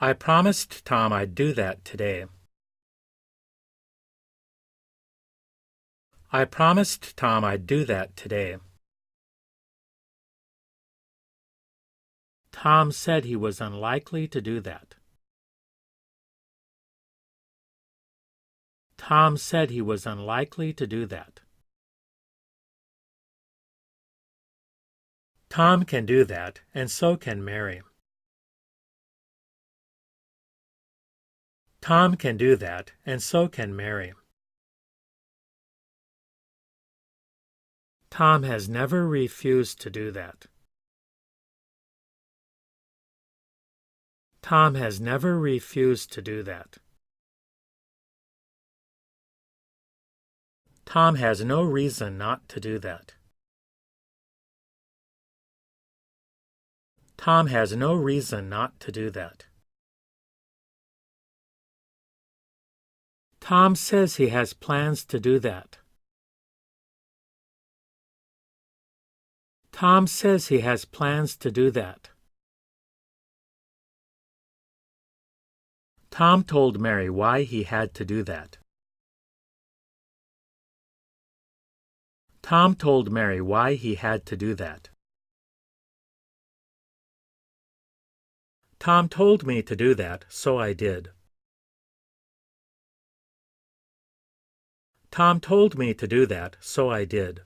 I promised Tom I'd do that today. I promised Tom I'd do that today. Tom said he was unlikely to do that. Tom said he was unlikely to do that. Tom can do that, and so can Mary. Tom can do that, and so can Mary. Tom has never refused to do that. Tom has never refused to do that. Tom has no reason not to do that. Tom has no reason not to do that. Tom says he has plans to do that. Tom says he has plans to do that. Tom told Mary why he had to do that. Tom told Mary why he had to do that. Tom told me to do that, so I did. Tom told me to do that, so I did.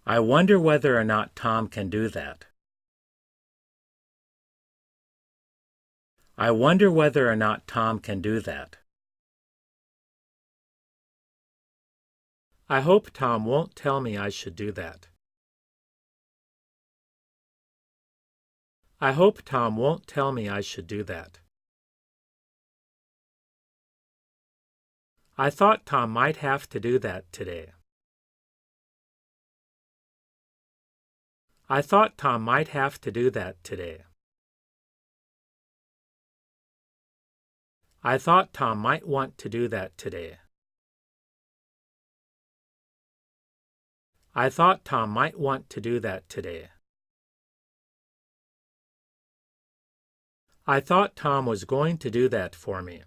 I wonder whether or not Tom can do that. I wonder whether or not Tom can do that. I hope Tom won't tell me I should do that. I hope Tom won't tell me I should do that. I thought Tom might have to do that today. I thought Tom might have to do that today. I thought Tom might want to do that today. I thought Tom might want to do that today. I thought Tom was going to do that for me.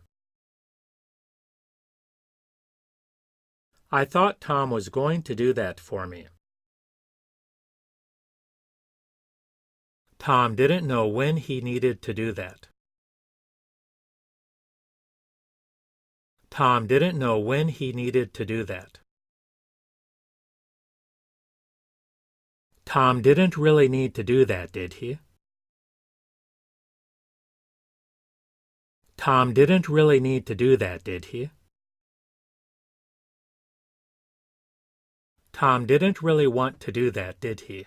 I thought Tom was going to do that for me. Tom didn't know when he needed to do that. Tom didn't know when he needed to do that. Tom didn't really need to do that, did he? Tom didn't really need to do that, did he? Tom didn't really want to do that, did he?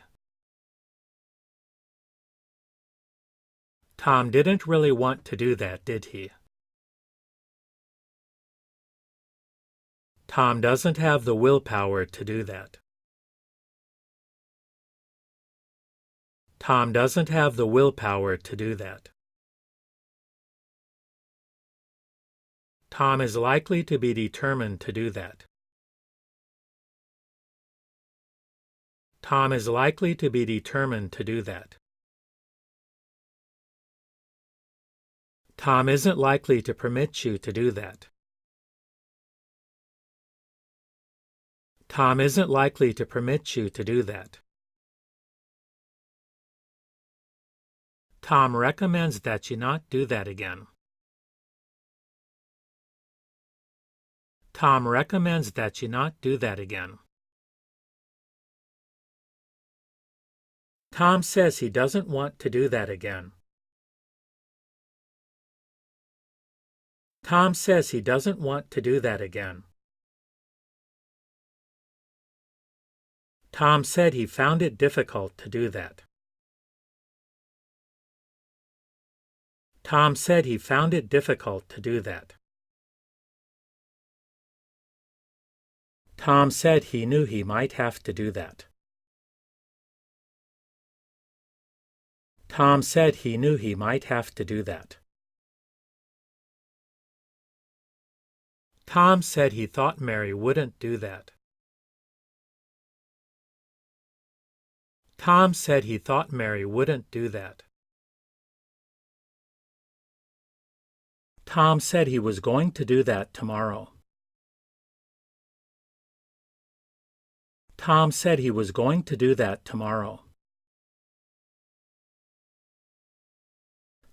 Tom didn't really want to do that, did he? Tom doesn't have the willpower to do that. Tom doesn't have the willpower to do that. Tom is likely to be determined to do that. Tom is likely to be determined to do that. Tom isn't likely to permit you to do that. Tom isn't likely to permit you to do that. Tom recommends that you not do that again. Tom recommends that you not do that again. Tom says he doesn't want to do that again. Tom says he doesn't want to do that again. Tom said he found it difficult to do that. Tom said he found it difficult to do that. Tom said he knew he might have to do that. Tom said he knew he might have to do that. Tom said he thought Mary wouldn't do that. Tom said he thought Mary wouldn't do that. Tom said he was going to do that tomorrow. Tom said he was going to do that tomorrow.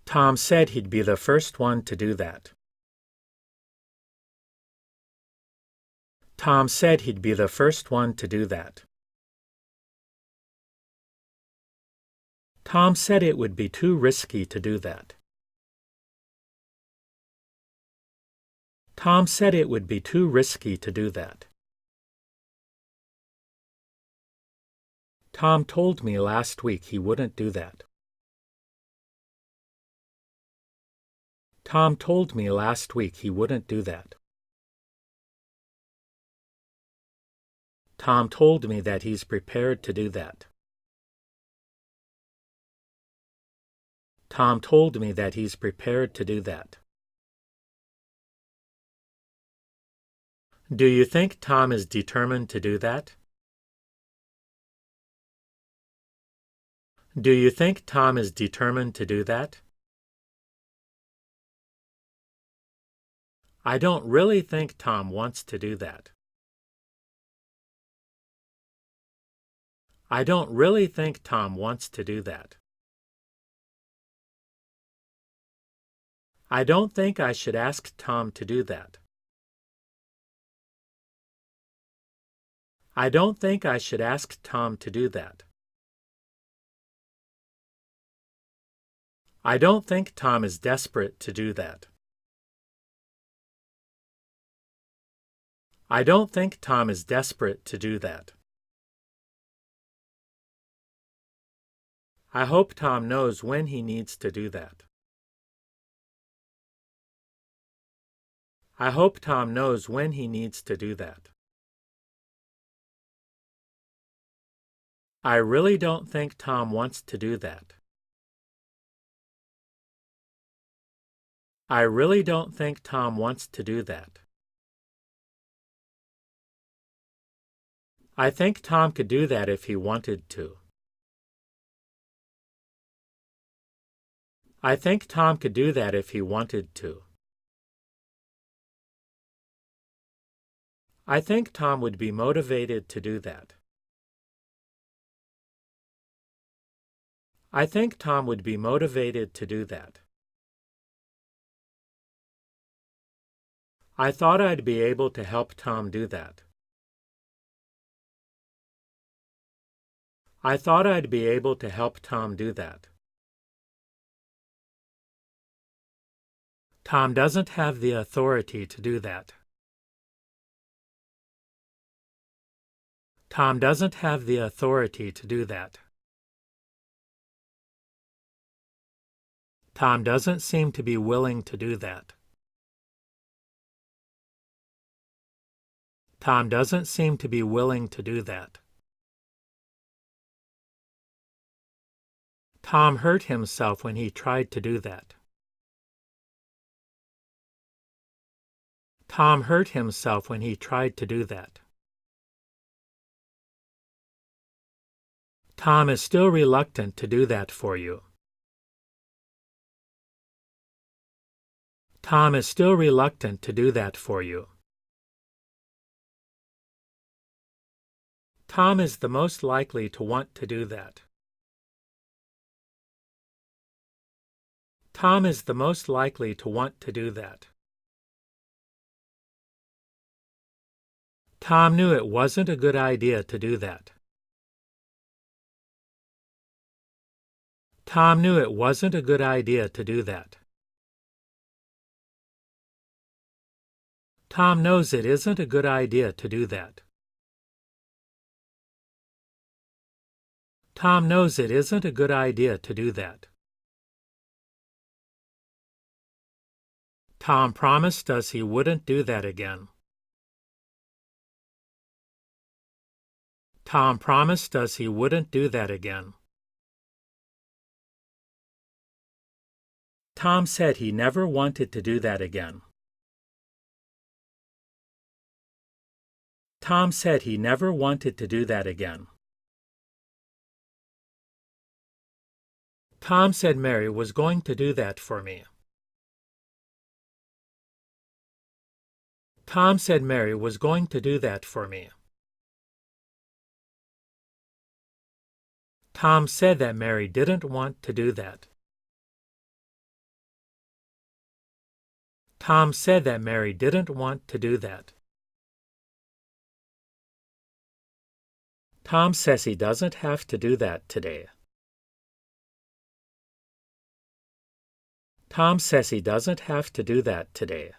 Tom said he'd be the first one to do that. Tom said he'd be the first one to do that. Tom said it would be too risky to do that. Tom said it would be too risky to do that. Tom told me last week he wouldn't do that. Tom told me last week he wouldn't do that. Tom told me that he's prepared to do that. Tom told me that he's prepared to do that. Do you think Tom is determined to do that? Do you think Tom is determined to do that? I don't really think Tom wants to do that. I don't really think Tom wants to do that. I don't think I should ask Tom to do that. I don't think I should ask Tom to do that. I don't think Tom is desperate to do that. I don't think Tom is desperate to do that. I hope Tom knows when he needs to do that. I hope Tom knows when he needs to do that. I really don't think Tom wants to do that. I really don't think Tom wants to do that. I think Tom could do that if he wanted to. I think Tom could do that if he wanted to. I think Tom would be motivated to do that. I think Tom would be motivated to do that. I thought I'd be able to help Tom do that. I thought I'd be able to help Tom do that. Tom doesn't have the authority to do that. Tom doesn't have the authority to do that. Tom doesn't seem to be willing to do that. Tom doesn't seem to be willing to do that. Tom hurt himself when he tried to do that. Tom hurt himself when he tried to do that. Tom is still reluctant to do that for you. Tom is still reluctant to do that for you. Tom is the most likely to want to do that. Tom is the most likely to want to do that. Tom knew it wasn't a good idea to do that. Tom knew it wasn't a good idea to do that. Tom knows it isn't a good idea to do that. Tom knows it isn't a good idea to do that. Tom promised us he wouldn't do that again. Tom promised us he wouldn't do that again. Tom said he never wanted to do that again. Tom said he never wanted to do that again. Tom said Mary was going to do that for me. Tom said Mary was going to do that for me. Tom said that Mary didn't want to do that. Tom said that Mary didn't want to do that. Tom says he doesn't have to do that today. Tom says he doesn't have to do that today.